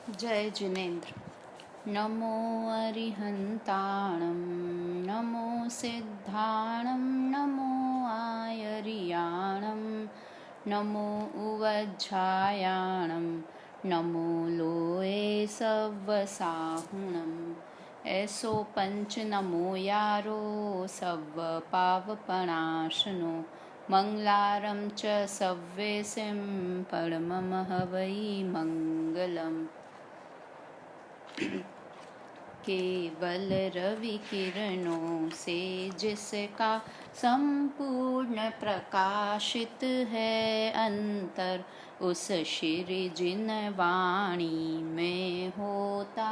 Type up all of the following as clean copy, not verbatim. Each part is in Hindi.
जय जिनेन्द्र। नमो अरिहन्ताणं नमो सिद्धाणं नमो आयर्याणं नमो उवज्झायाणं नमो लोये सव्वसाहुणम् ऐसो पंच नमो यारो सव्व पावपणाशनो मंगलारं च सव्वेसिं परममः वै मंगलम्। केवल रवि किरणों से जिसका संपूर्ण प्रकाशित है अंतर, उस श्री जिन वाणी में होता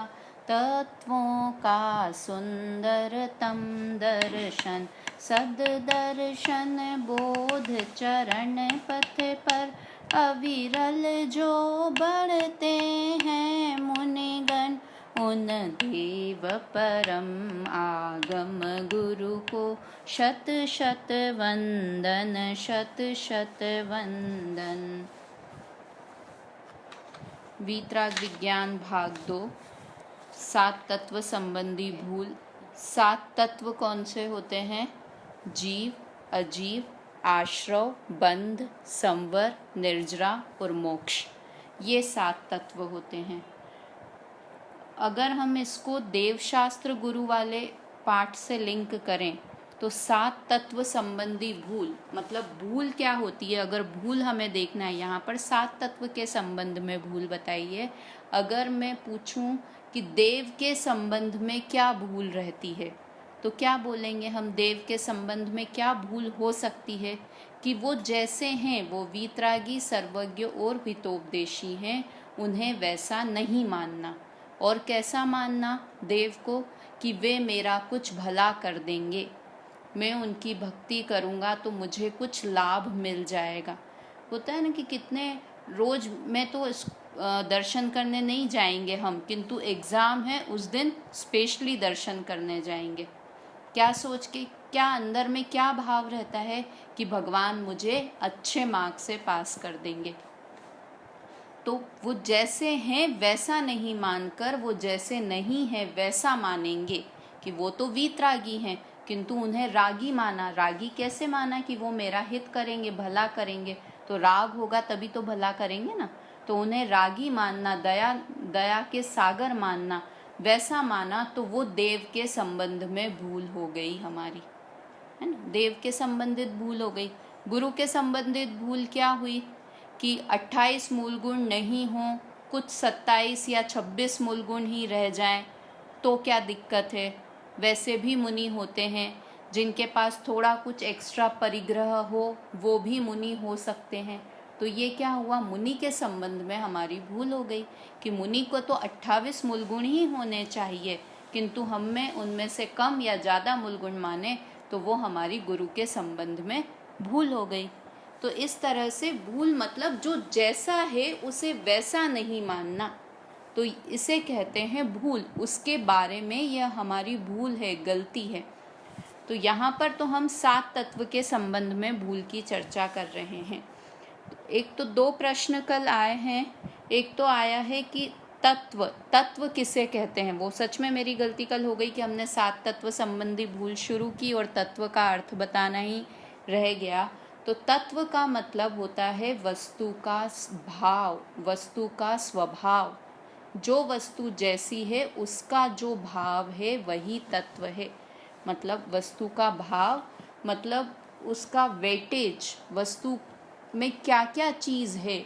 तत्वों का सुंदरतम दर्शन। सद्दर्शन बोध चरण पथ पर अविरल जो बढ़ते हैं मुनिगण, उन देव परम आगम गुरु को शत शत वंदन, शत शत वंदन। वीतराग विज्ञान भाग 2, 7 तत्व संबंधी भूल। 7 तत्व कौन से होते हैं? जीव, अजीव, आश्रव, बंध, संवर, निर्जरा और मोक्ष। ये 7 तत्व होते हैं। अगर हम इसको देवशास्त्र गुरु वाले पाठ से लिंक करें तो 7 तत्व संबंधी भूल, मतलब भूल क्या होती है? अगर भूल हमें देखना है, यहाँ पर 7 तत्व के संबंध में भूल बताइए। अगर मैं पूछूं कि देव के संबंध में क्या भूल रहती है तो क्या बोलेंगे हम? देव के संबंध में क्या भूल हो सकती है? कि वो जैसे हैं, वो वीतरागी, सर्वज्ञ और हितोपदेशी हैं, उन्हें वैसा नहीं मानना। और कैसा मानना देव को? कि वे मेरा कुछ भला कर देंगे, मैं उनकी भक्ति करूँगा तो मुझे कुछ लाभ मिल जाएगा। होता है ना कि कितने रोज में तो दर्शन करने नहीं जाएंगे हम, किंतु एग्ज़ाम है उस दिन स्पेशली दर्शन करने जाएंगे। क्या सोच के, क्या अंदर में क्या भाव रहता है कि भगवान मुझे अच्छे मार्क्स से पास कर देंगे। तो वो जैसे हैं वैसा नहीं मानकर वो जैसे नहीं है वैसा मानेंगे कि वो तो वीतरागी हैं, किंतु उन्हें रागी माना। रागी कैसे माना? कि वो मेरा हित करेंगे, भला करेंगे। तो राग होगा तभी तो भला करेंगे ना। तो उन्हें रागी मानना, दया के सागर मानना, वैसा माना तो वो देव के संबंध में भूल हो गई हमारी, है ना। देव के संबंधित भूल हो गई। गुरु के संबंधित भूल क्या हुई? कि 28 मूल गुण नहीं हों, कुछ 27 या 26 मूल गुण ही रह जाएं तो क्या दिक्कत है? वैसे भी मुनि होते हैं, जिनके पास थोड़ा कुछ एक्स्ट्रा परिग्रह हो वो भी मुनि हो सकते हैं। तो ये क्या हुआ? मुनि के संबंध में हमारी भूल हो गई कि मुनि को तो 28 मूल गुण ही होने चाहिए, किंतु हम में उनमें से कम या ज़्यादा मूल गुण माने तो वो हमारी गुरु के संबंध में भूल हो गई। तो इस तरह से भूल मतलब जो जैसा है उसे वैसा नहीं मानना, तो इसे कहते हैं भूल। उसके बारे में यह हमारी भूल है, गलती है। तो यहाँ पर तो हम 7 तत्व के संबंध में भूल की चर्चा कर रहे हैं। एक तो 2 प्रश्न कल आए हैं। एक तो आया है कि तत्व किसे कहते हैं? वो सच में मेरी गलती कल हो गई कि हमने 7 तत्व संबंधी भूल शुरू की और तत्व का अर्थ बताना ही रह गया। तो तत्व का मतलब होता है वस्तु का भाव, वस्तु का स्वभाव। जो वस्तु जैसी है उसका जो भाव है वही तत्व है। मतलब वस्तु का भाव मतलब उसका वेटेज, वस्तु में क्या क्या चीज़ है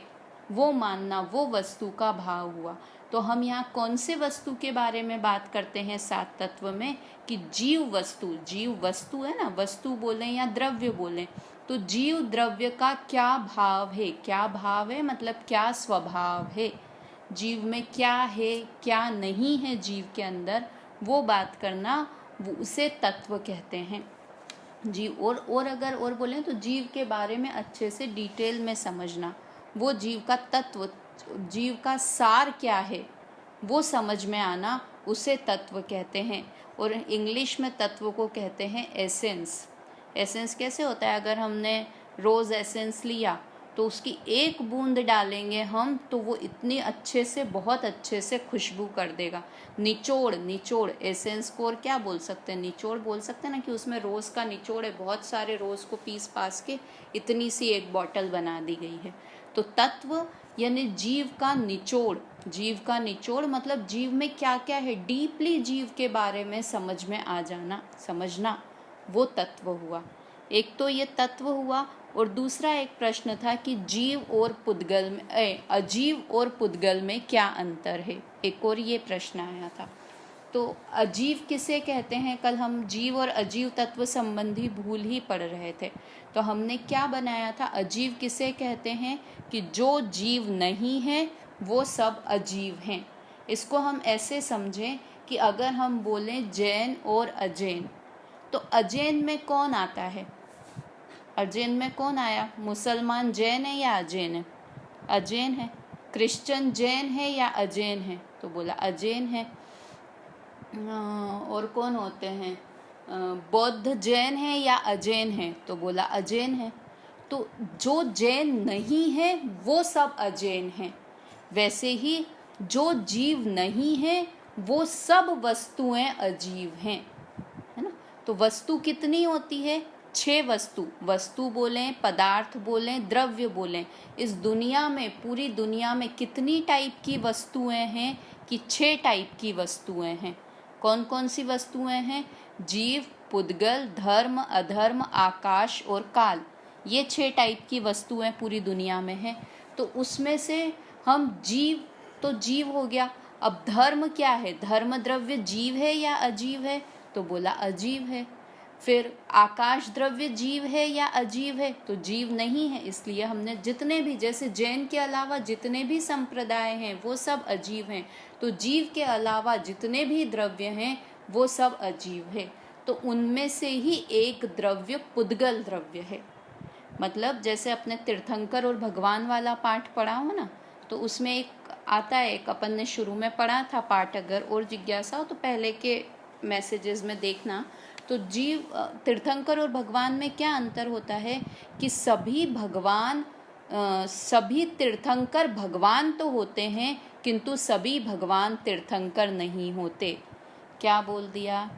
वो मानना, वो वस्तु का भाव हुआ। तो हम यहाँ कौन से वस्तु के बारे में बात करते हैं 7 तत्व में? कि जीव वस्तु है ना, वस्तु बोलें या द्रव्य बोलें, तो जीव द्रव्य का क्या भाव है? क्या भाव है मतलब क्या स्वभाव है, जीव में क्या है क्या नहीं है जीव के अंदर, वो बात करना, वो उसे तत्व कहते हैं। जीव और अगर और बोलें तो जीव के बारे में अच्छे से डिटेल में समझना, वो जीव का तत्व, जीव का सार क्या है वो समझ में आना, उसे तत्व कहते हैं। और इंग्लिश में तत्व को कहते हैं एसेंस। एसेंस कैसे होता है? अगर हमने रोज़ एसेंस लिया तो उसकी एक बूंद डालेंगे हम तो वो इतनी अच्छे से, बहुत अच्छे से खुशबू कर देगा। निचोड़, निचोड़ एसेंस को और क्या बोल सकते हैं, निचोड़ बोल सकते हैं ना, कि उसमें रोज़ का निचोड़ है, बहुत सारे रोज़ को पीस पास के इतनी सी एक बॉटल बना दी गई है। तो तत्व यानी जीव का निचोड़, जीव का निचोड़ मतलब जीव में क्या क्या है, डीपली जीव के बारे में समझ में आ जाना, समझना, वो तत्व हुआ। एक तो ये तत्व हुआ, और दूसरा एक प्रश्न था कि जीव और पुद्गल में, अजीव और पुद्गल में क्या अंतर है, एक और ये प्रश्न आया था। तो अजीव किसे कहते हैं, कल हम जीव और अजीव तत्व संबंधी भूल ही पढ़ रहे थे, तो हमने क्या बनाया था, अजीव किसे कहते हैं कि जो जीव नहीं है वो सब अजीव हैं। इसको हम ऐसे समझें कि अगर हम बोलें जैन और अजैन, तो अजैन में कौन आता है, अजैन में कौन आया, मुसलमान जैन है या अजैन है, अजैन है। क्रिश्चियन जैन है या अजैन है, तो बोला अजैन है। और कौन होते हैं, बौद्ध जैन है या अजैन है, तो बोला अजैन है। तो जो जैन नहीं है वो सब अजैन हैं। वैसे ही जो जीव नहीं है वो सब वस्तुएं अजीव हैं, है ना। तो वस्तु कितनी होती है, 6 वस्तु, वस्तु बोलें, पदार्थ बोलें, द्रव्य बोलें। इस दुनिया में, पूरी दुनिया में कितनी टाइप की वस्तुएं हैं, कि 6 टाइप की वस्तुएं हैं। कौन कौन सी वस्तुएं हैं, जीव, पुद्गल, धर्म, अधर्म, आकाश और काल, ये 6 टाइप की वस्तुएं पूरी दुनिया में हैं। तो उसमें से हम जीव, तो जीव हो गया। अब धर्म क्या है, धर्म द्रव्य जीव है या अजीव है, तो बोला अजीव है। फिर आकाश द्रव्य जीव है या अजीव है, तो जीव नहीं है। इसलिए हमने जितने भी, जैसे जैन के अलावा जितने भी संप्रदाय हैं वो सब अजीव हैं, तो जीव के अलावा जितने भी द्रव्य हैं वो सब अजीव है। तो उनमें से ही एक द्रव्य पुद्गल द्रव्य है। मतलब जैसे अपने तीर्थंकर और भगवान वाला पाठ पढ़ा हो ना, तो उसमें एक आता है, एक अपन ने शुरू में पढ़ा था पाठ, अगर और जिज्ञासा हो तो पहले के मैसेजेस में देखना। तो जीव, तीर्थंकर और भगवान में क्या अंतर होता है कि सभी भगवान, सभी तीर्थंकर भगवान तो होते हैं, किंतु सभी भगवान तीर्थंकर नहीं होते। क्या बोल दिया,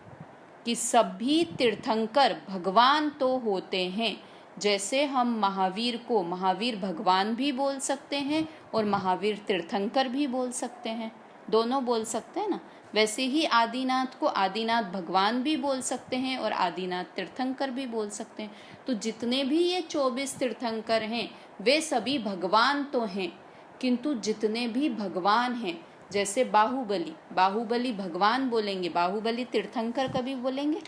कि सभी तीर्थंकर भगवान तो होते हैं। जैसे हम महावीर को महावीर भगवान भी बोल सकते हैं और महावीर तीर्थंकर भी बोल सकते हैं, दोनों बोल सकते हैं ना। वैसे ही आदिनाथ को आदिनाथ भगवान भी बोल सकते हैं और आदिनाथ तीर्थंकर भी बोल सकते हैं। तो जितने भी ये 24 तीर्थंकर हैं वे सभी भगवान तो हैं, किंतु जितने भी भगवान हैं, जैसे बाहुबली, बाहुबली भगवान बोलेंगे, बाहुबली तीर्थंकर कभी बोलेंगे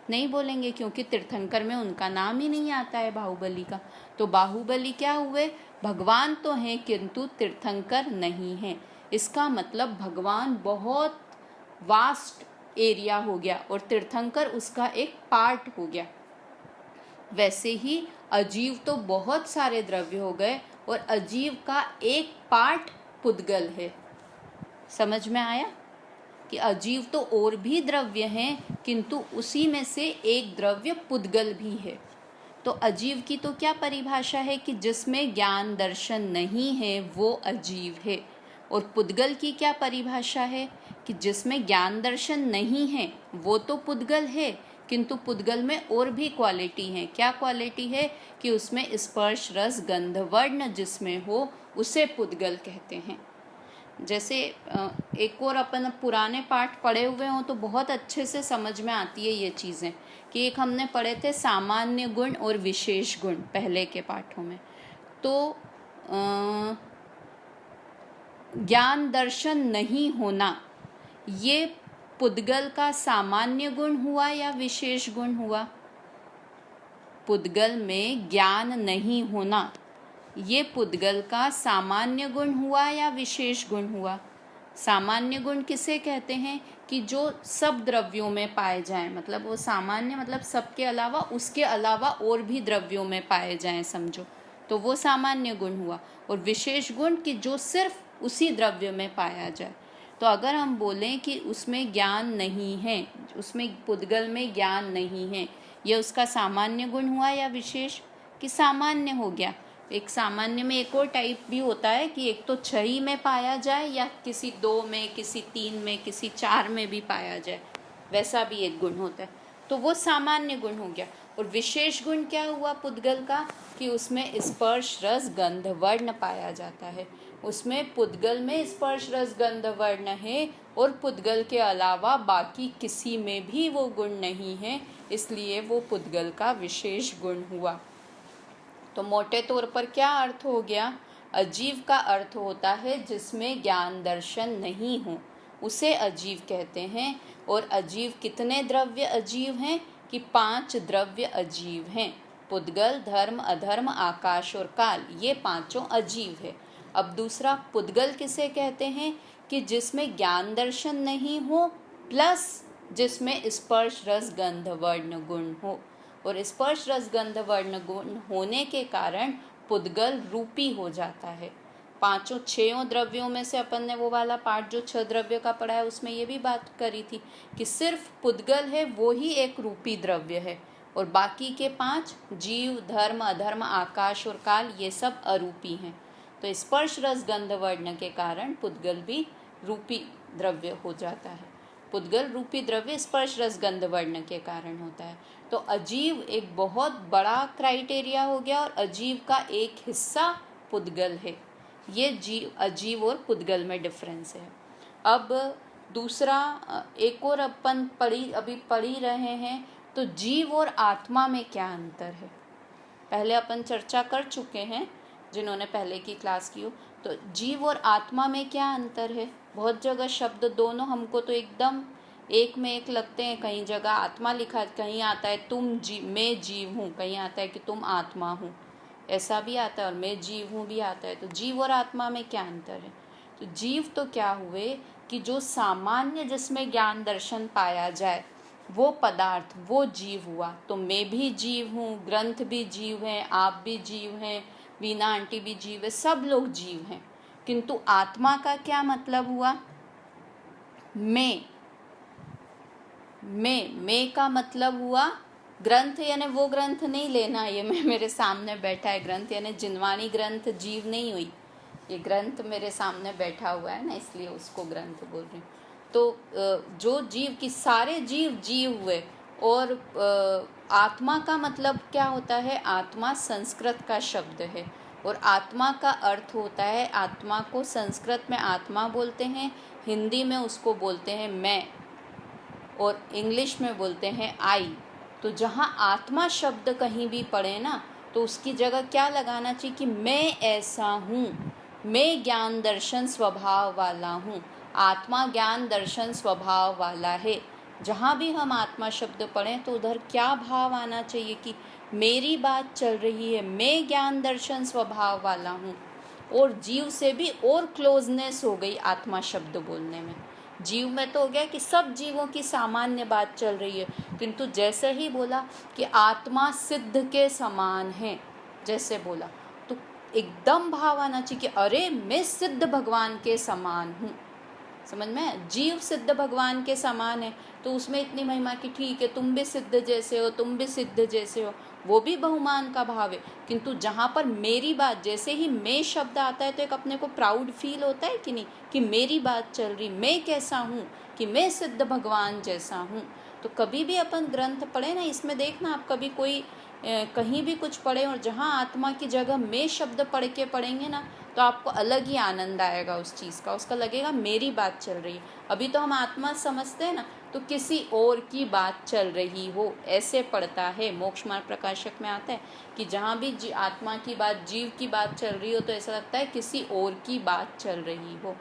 नहीं बोलेंगे, क्योंकि तीर्थंकर में उनका नाम ही नहीं आता है बाहुबली का। तो बाहुबली क्या हुए, भगवान तो हैं किंतु तीर्थंकर नहीं हैं। इसका मतलब भगवान बहुत वास्ट एरिया हो गया और तीर्थंकर उसका एक पार्ट हो गया। वैसे ही अजीव तो बहुत सारे द्रव्य हो गए और अजीव का एक पार्ट पुद्गल है। समझ में आया कि अजीव तो और भी द्रव्य हैं, किंतु उसी में से एक द्रव्य पुद्गल भी है। तो अजीव की तो क्या परिभाषा है कि जिसमें ज्ञान दर्शन नहीं है वो अजीव है। और पुद्गल की क्या परिभाषा है कि जिसमें ज्ञान दर्शन नहीं है वो तो पुद्गल है, किंतु पुद्गल में और भी क्वालिटी है। क्या क्वालिटी है कि उसमें स्पर्श रस गंध वर्ण जिसमें हो उसे पुद्गल कहते हैं। जैसे एक और अपन पुराने पाठ पढ़े हुए हों तो बहुत अच्छे से समझ में आती है ये चीज़ें, कि एक हमने पढ़े थे सामान्य गुण और विशेष गुण पहले के पाठों में। तो ज्ञान दर्शन नहीं होना ये पुद्गल का सामान्य गुण हुआ या विशेष गुण हुआ। पुद्गल में ज्ञान नहीं होना ये पुद्गल का सामान्य गुण हुआ या विशेष गुण हुआ। सामान्य गुण किसे कहते हैं कि जो सब द्रव्यों में पाए जाएं, मतलब वो सामान्य मतलब सबके अलावा, उसके अलावा और भी द्रव्यों में पाए जाएं, समझो, तो वो सामान्य गुण हुआ। और विशेष गुण कि जो सिर्फ उसी द्रव्य में पाया जाए। तो अगर हम बोलें कि उसमें ज्ञान नहीं है, उसमें पुद्गल में ज्ञान नहीं है, ये उसका सामान्य गुण हुआ या विशेष, कि सामान्य हो गया। एक सामान्य में एक और टाइप भी होता है कि एक तो 6 में पाया जाए या किसी 2 में, किसी 3 में, किसी 4 में भी पाया जाए, वैसा भी एक गुण होता है। तो वो सामान्य गुण हो गया। और विशेष गुण क्या हुआ पुद्गल का, कि उसमें स्पर्श रस गंध वर्ण पाया जाता है। उसमें पुद्गल में स्पर्श रस गंध वर्ण है और पुद्गल के अलावा बाकी किसी में भी वो गुण नहीं है, इसलिए वो पुद्गल का विशेष गुण हुआ। तो मोटे तौर पर क्या अर्थ हो गया, अजीव का अर्थ होता है जिसमें ज्ञान दर्शन नहीं हो, उसे अजीव कहते हैं। और अजीव कितने द्रव्य अजीव हैं, कि 5 द्रव्य अजीव हैं। पुद्गल, धर्म, अधर्म, आकाश और काल, ये 5 अजीव है। अब दूसरा पुद्गल किसे कहते हैं, कि जिसमें ज्ञान दर्शन नहीं हो प्लस जिसमें स्पर्श रस गंध वर्ण गुण हो। और स्पर्श रस गंध वर्ण गुण होने के कारण पुद्गल रूपी हो जाता है। 6 द्रव्यों में से अपन ने वो वाला पाठ जो 6 द्रव्य का पढ़ा है उसमें ये भी बात करी थी कि सिर्फ पुद्गल है वो ही एक रूपी द्रव्य है, और बाकी के 5 जीव, धर्म, अधर्म, आकाश और काल, ये सब अरूपी हैं। तो स्पर्श रस गंध वर्ण के कारण पुद्गल भी रूपी द्रव्य हो जाता है। पुद्गल रूपी द्रव्य स्पर्श रस गंध वर्ण के कारण होता है। तो अजीव एक बहुत बड़ा क्राइटेरिया हो गया, और अजीव का एक हिस्सा पुद्गल है। ये जीव, अजीव और पुद्गल में डिफरेंस है। अब दूसरा एक और अपन अभी पढ़ ही रहे हैं, तो जीव और आत्मा में क्या अंतर है, पहले अपन चर्चा कर चुके हैं जिन्होंने पहले की क्लास की हो। तो जीव और आत्मा में क्या अंतर है, बहुत जगह शब्द दोनों हमको तो एकदम एक में एक लगते हैं। कहीं जगह आत्मा लिखा, कहीं आता है मैं जीव हूँ, कहीं आता है कि तुम आत्मा हूँ, ऐसा भी आता है, और मैं जीव हूँ भी आता है। तो जीव और आत्मा में क्या अंतर है, तो जीव तो क्या हुए कि जो सामान्य जिसमें ज्ञान दर्शन पाया जाए वो पदार्थ, वो जीव हुआ। तो मैं भी जीव हूँ, ग्रंथ भी जीव हैं, आप भी जीव हैं, वीना आंटी भी जीव है, सब लोग जीव हैं। किंतु आत्मा का क्या मतलब हुआ, मैं का मतलब हुआ ग्रंथ, यानी वो ग्रंथ नहीं लेना, ये मेरे सामने बैठा है ग्रंथ, यानी जिनवाणी ग्रंथ जीव नहीं हुई, ये ग्रंथ मेरे सामने बैठा हुआ है ना, इसलिए उसको ग्रंथ बोल रही हूँ। तो जो जीव की सारे जीव हुए। और आत्मा का मतलब क्या होता है, आत्मा संस्कृत का शब्द है, और आत्मा का अर्थ होता है, आत्मा को संस्कृत में आत्मा बोलते हैं, हिंदी में उसको बोलते हैं मैं, और इंग्लिश में बोलते हैं आई। तो जहाँ आत्मा शब्द कहीं भी पढ़े ना, तो उसकी जगह क्या लगाना चाहिए कि मैं ऐसा हूँ, मैं ज्ञान दर्शन स्वभाव वाला हूँ, आत्मा ज्ञान दर्शन स्वभाव वाला है। जहाँ भी हम आत्मा शब्द पढ़ें तो उधर क्या भाव आना चाहिए कि मेरी बात चल रही है, मैं ज्ञान दर्शन स्वभाव वाला हूँ। और जीव से भी और क्लोजनेस हो गई आत्मा शब्द बोलने में। जीव में तो हो गया कि सब जीवों की सामान्य बात चल रही है, किंतु जैसे ही बोला कि आत्मा सिद्ध के समान है, जैसे बोला तो एकदम भाव आना चाहिए कि अरे मैं सिद्ध भगवान के समान हूँ। समझ में, जीव सिद्ध भगवान के समान है, तो उसमें इतनी महिमा कि ठीक है तुम भी सिद्ध जैसे हो, तुम भी सिद्ध जैसे हो, वो भी बहुमान का भाव है। किंतु जहाँ पर मेरी बात, जैसे ही मैं शब्द आता है तो एक अपने को प्राउड फील होता है कि नहीं, कि मेरी बात चल रही, मैं कैसा हूँ, कि मैं सिद्ध भगवान जैसा हूँ। तो कभी भी अपन ग्रंथ पढ़े ना, इसमें देखना आप कभी कोई कहीं भी कुछ पढ़े और जहाँ आत्मा की जगह मैं शब्द पढ़ के पढ़ेंगे ना, तो आपको अलग ही आनंद आएगा उस चीज़ का, उसका लगेगा मेरी बात चल रही है। अभी तो हम आत्मा समझते हैं ना, तो किसी और की बात चल रही हो ऐसे पढ़ता है। मोक्ष मार्ग प्रकाशक में आता है कि जहाँ भी आत्मा की बात, जीव की बात चल रही हो तो ऐसा लगता है किसी और की बात चल रही हो।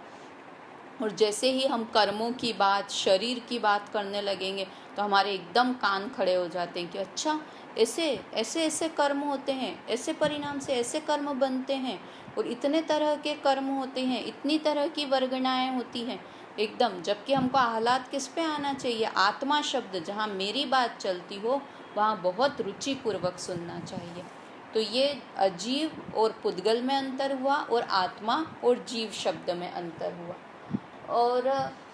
और जैसे ही हम कर्मों की बात, शरीर की बात करने लगेंगे तो हमारे एकदम कान खड़े हो जाते हैं कि अच्छा ऐसे कर्म होते हैं, ऐसे परिणाम से ऐसे कर्म बनते हैं, और इतने तरह के कर्म होते हैं, इतनी तरह की वर्गणाएं होती हैं एकदम। जबकि हमको आह्लाद किस पे आना चाहिए, आत्मा शब्द जहाँ मेरी बात चलती हो वहाँ बहुत रुचिपूर्वक सुनना चाहिए। तो ये अजीव और पुद्गल में अंतर हुआ, और आत्मा और जीव शब्द में अंतर हुआ। और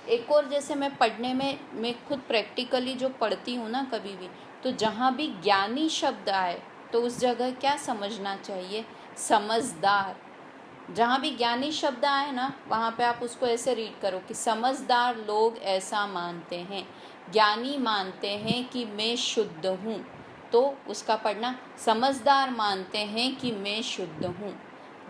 एक और, जैसे मैं पढ़ने में, मैं खुद प्रैक्टिकली जो पढ़ती हूँ ना कभी भी, तो जहाँ भी ज्ञानी शब्द आए तो उस जगह क्या समझना चाहिए समझदार। जहाँ भी ज्ञानी शब्द आए ना वहाँ पे आप उसको ऐसे रीड करो कि समझदार लोग ऐसा मानते हैं, ज्ञानी मानते हैं कि मैं शुद्ध हूँ, तो उसका पढ़ना समझदार मानते हैं कि मैं शुद्ध हूँ।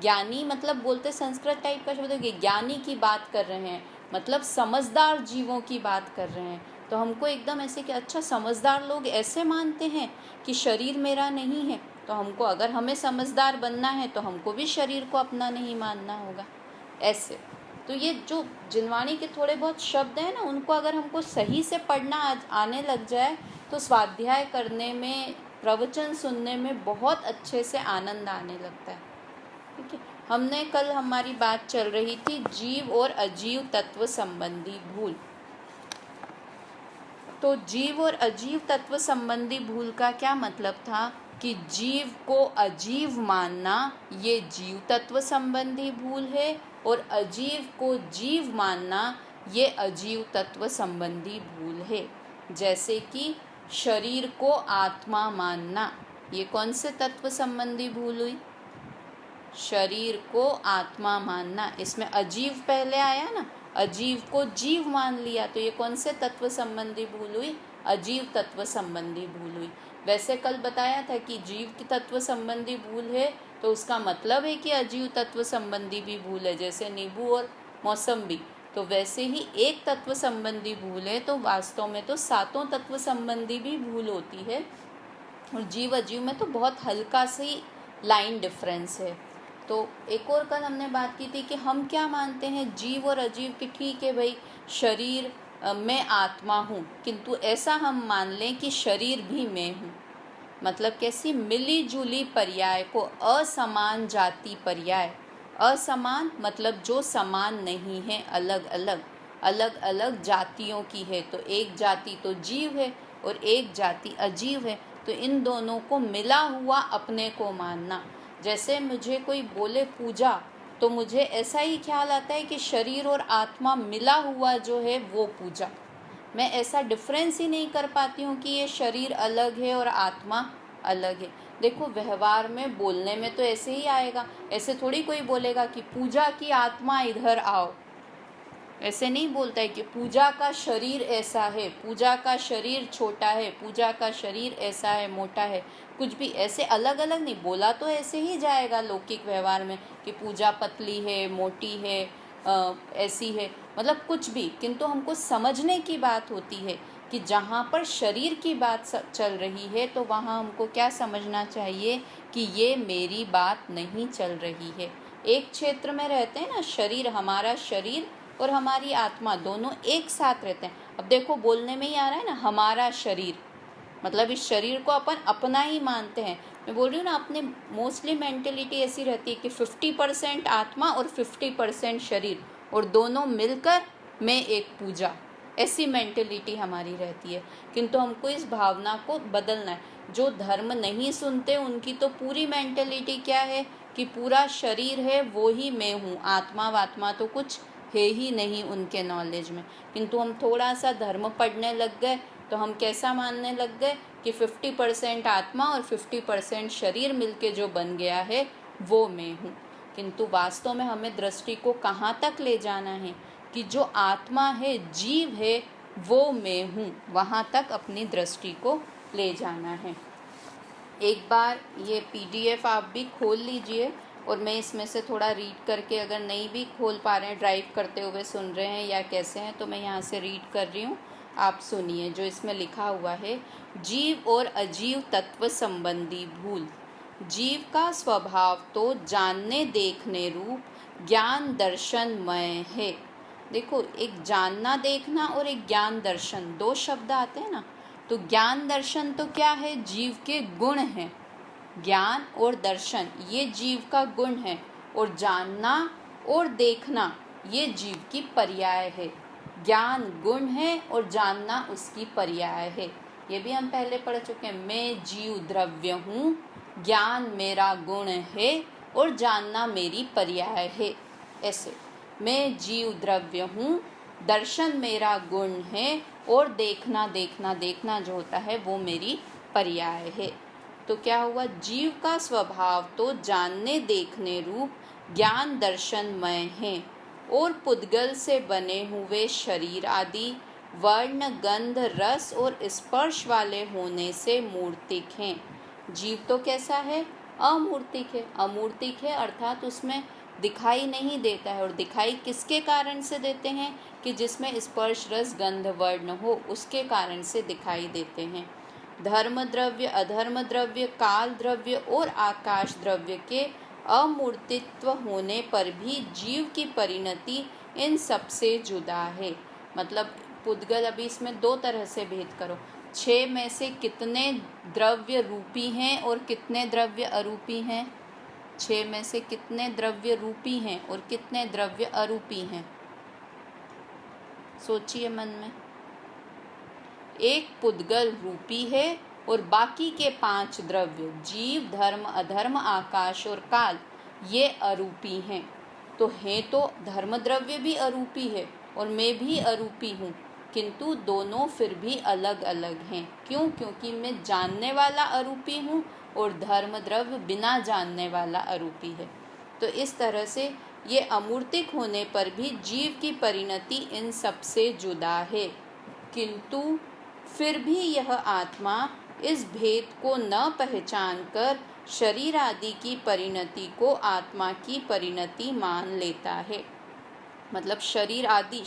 ज्ञानी मतलब बोलते संस्कृत टाइप का शब्द है कि ज्ञानी की बात कर रहे हैं, मतलब समझदार जीवों की बात कर रहे हैं। तो हमको एकदम ऐसे कि अच्छा समझदार लोग ऐसे मानते हैं कि शरीर मेरा नहीं है, तो हमको अगर हमें समझदार बनना है तो हमको भी शरीर को अपना नहीं मानना होगा ऐसे। तो ये जो जिनवाणी के थोड़े बहुत शब्द हैं ना, उनको अगर हमको सही से पढ़ना आने लग जाए तो स्वाध्याय करने में, प्रवचन सुनने में बहुत अच्छे से आनंद आने लगता है। ठीक है, हमने कल हमारी बात चल रही थी जीव और अजीव तत्व संबंधी भूल। तो जीव और अजीव तत्व संबंधी भूल का क्या मतलब था कि जीव को अजीव मानना ये जीव तत्व संबंधी भूल है, और अजीव को जीव मानना ये अजीव तत्व संबंधी भूल है। जैसे कि शरीर को आत्मा मानना, ये कौन से तत्व संबंधी भूल हुई? शरीर को आत्मा मानना, इसमें अजीव पहले आया ना, अजीव को जीव मान लिया, तो ये कौन से तत्व संबंधी भूल हुई? अजीव तत्व संबंधी भूल हुई। वैसे कल बताया था कि जीव की तत्व संबंधी भूल है तो उसका मतलब है कि अजीव तत्व संबंधी भी भूल है, जैसे नींबू और मौसम्बी। तो वैसे ही एक तत्व संबंधी भूल है तो वास्तव में तो सातों तत्व संबंधी भी भूल होती है, और जीव अजीव में तो बहुत हल्का सी लाइन डिफरेंस है। तो एक और कल हमने बात की थी कि हम क्या मानते हैं जीव और अजीव की, ठीक है भाई शरीर मैं आत्मा हूँ, किंतु ऐसा हम मान लें कि शरीर भी मैं हूँ। मतलब कैसी मिली जुली पर्याय को असमान जाति पर्याय, असमान मतलब जो समान नहीं है, अलग अलग, अलग अलग जातियों की है। तो एक जाति तो जीव है और एक जाति अजीव है, तो इन दोनों को मिला हुआ अपने को मानना। जैसे मुझे कोई बोले पूजा, तो मुझे ऐसा ही ख्याल आता है कि शरीर और आत्मा मिला हुआ जो है वो पूजा। मैं ऐसा डिफरेंस ही नहीं कर पाती हूँ कि ये शरीर अलग है और आत्मा अलग है। देखो व्यवहार में बोलने में तो ऐसे ही आएगा, ऐसे थोड़ी कोई बोलेगा कि पूजा की आत्मा इधर आओ, ऐसे नहीं बोलता है कि पूजा का शरीर ऐसा है, पूजा का शरीर छोटा है, पूजा का शरीर ऐसा है, मोटा है, कुछ भी ऐसे अलग अलग नहीं बोला। तो ऐसे ही जाएगा लौकिक व्यवहार में कि पूजा पतली है, मोटी है, ऐसी है, मतलब कुछ भी। किंतु हमको समझने की बात होती है कि जहाँ पर शरीर की बात चल रही है तो वहाँ हमको क्या समझना चाहिए कि ये मेरी बात नहीं चल रही है। एक क्षेत्र में रहते हैं ना, शरीर, हमारा शरीर और हमारी आत्मा दोनों एक साथ रहते हैं। अब देखो बोलने में ही आ रहा है ना, हमारा शरीर, मतलब इस शरीर को अपन अपना ही मानते हैं। मैं बोल रही हूँ ना, अपने मोस्टली मेंटेलिटी ऐसी रहती है कि 50% आत्मा और 50% शरीर, और दोनों मिलकर मैं एक पूजा, ऐसी मेंटेलिटी हमारी रहती है। किंतु हमको इस भावना को बदलना है। जो धर्म नहीं सुनते उनकी तो पूरी मेंटेलिटी क्या है कि पूरा शरीर है वो ही मैं हूँ, आत्मा वात्मा तो कुछ है ही नहीं उनके नॉलेज में। किंतु हम थोड़ा सा धर्म पढ़ने लग गए तो हम कैसा मानने लग गए कि 50% आत्मा और 50% शरीर मिलके जो बन गया है वो मैं हूँ। किंतु वास्तव में हमें दृष्टि को कहाँ तक ले जाना है कि जो आत्मा है, जीव है, वो मैं हूँ, वहाँ तक अपनी दृष्टि को ले जाना है। एक बार ये PDF आप भी खोल लीजिए, और मैं इसमें से थोड़ा रीड करके, अगर नहीं भी खोल पा रहे हैं, ड्राइव करते हुए सुन रहे हैं या कैसे हैं, तो मैं यहाँ से रीड कर रही हूँ, आप सुनिए जो इसमें लिखा हुआ है। जीव और अजीव तत्व संबंधी भूल। जीव का स्वभाव तो जानने देखने रूप ज्ञान दर्शनमय है। देखो, एक जानना देखना और एक ज्ञान दर्शन, दो शब्द आते हैं ना। तो ज्ञान दर्शन तो क्या है? जीव के गुण हैं। ज्ञान और दर्शन ये जीव का गुण है, और जानना और देखना ये जीव की पर्याय है। ज्ञान गुण है और जानना उसकी पर्याय है। ये भी हम पहले पढ़ चुके हैं। मैं जीव द्रव्य हूँ, ज्ञान मेरा गुण है और जानना मेरी पर्याय है। ऐसे मैं जीव द्रव्य हूँ, दर्शन मेरा गुण है, और देखना देखना देखना जो होता है वो मेरी पर्याय है। तो क्या हुआ, जीव का स्वभाव तो जानने देखने रूप ज्ञान दर्शनमय है और पुद्गल से बने हुए शरीर आदि वर्ण गंध रस और स्पर्श वाले होने से मूर्तिक हैं। जीव तो कैसा है, अमूर्तिक है। अमूर्तिक है अर्थात उसमें दिखाई नहीं देता है, और दिखाई किसके कारण से देते हैं कि जिसमें स्पर्श रस गंध वर्ण हो, उसके कारण से दिखाई देते हैं। धर्म द्रव्य, अधर्म द्रव्य, काल द्रव्य और आकाश द्रव्य के अमूर्तित्व होने पर भी जीव की परिणति इन सबसे जुदा है। मतलब पुद्गल, अभी इसमें दो तरह से भेद करो, 6 में से कितने द्रव्य रूपी हैं और कितने द्रव्य अरूपी हैं। 6 में से कितने द्रव्य रूपी हैं और कितने द्रव्य अरूपी हैं, सोचिए मन में। एक पुद्गल रूपी है और बाकी के 5 द्रव्य जीव, धर्म, अधर्म, आकाश और काल ये अरूपी हैं। तो हैं तो धर्म द्रव्य भी अरूपी है और मैं भी अरूपी हूँ, किंतु दोनों फिर भी अलग अलग हैं। क्यों? क्योंकि मैं जानने वाला अरूपी हूँ और धर्म द्रव्य बिना जानने वाला अरूपी है। तो इस तरह से ये अमूर्तिक होने पर भी जीव की परिणति इन सबसे जुदा है, किंतु फिर भी यह आत्मा इस भेद को न पहचान कर शरीर आदि की परिणति को आत्मा की परिणति मान लेता है। मतलब शरीर आदि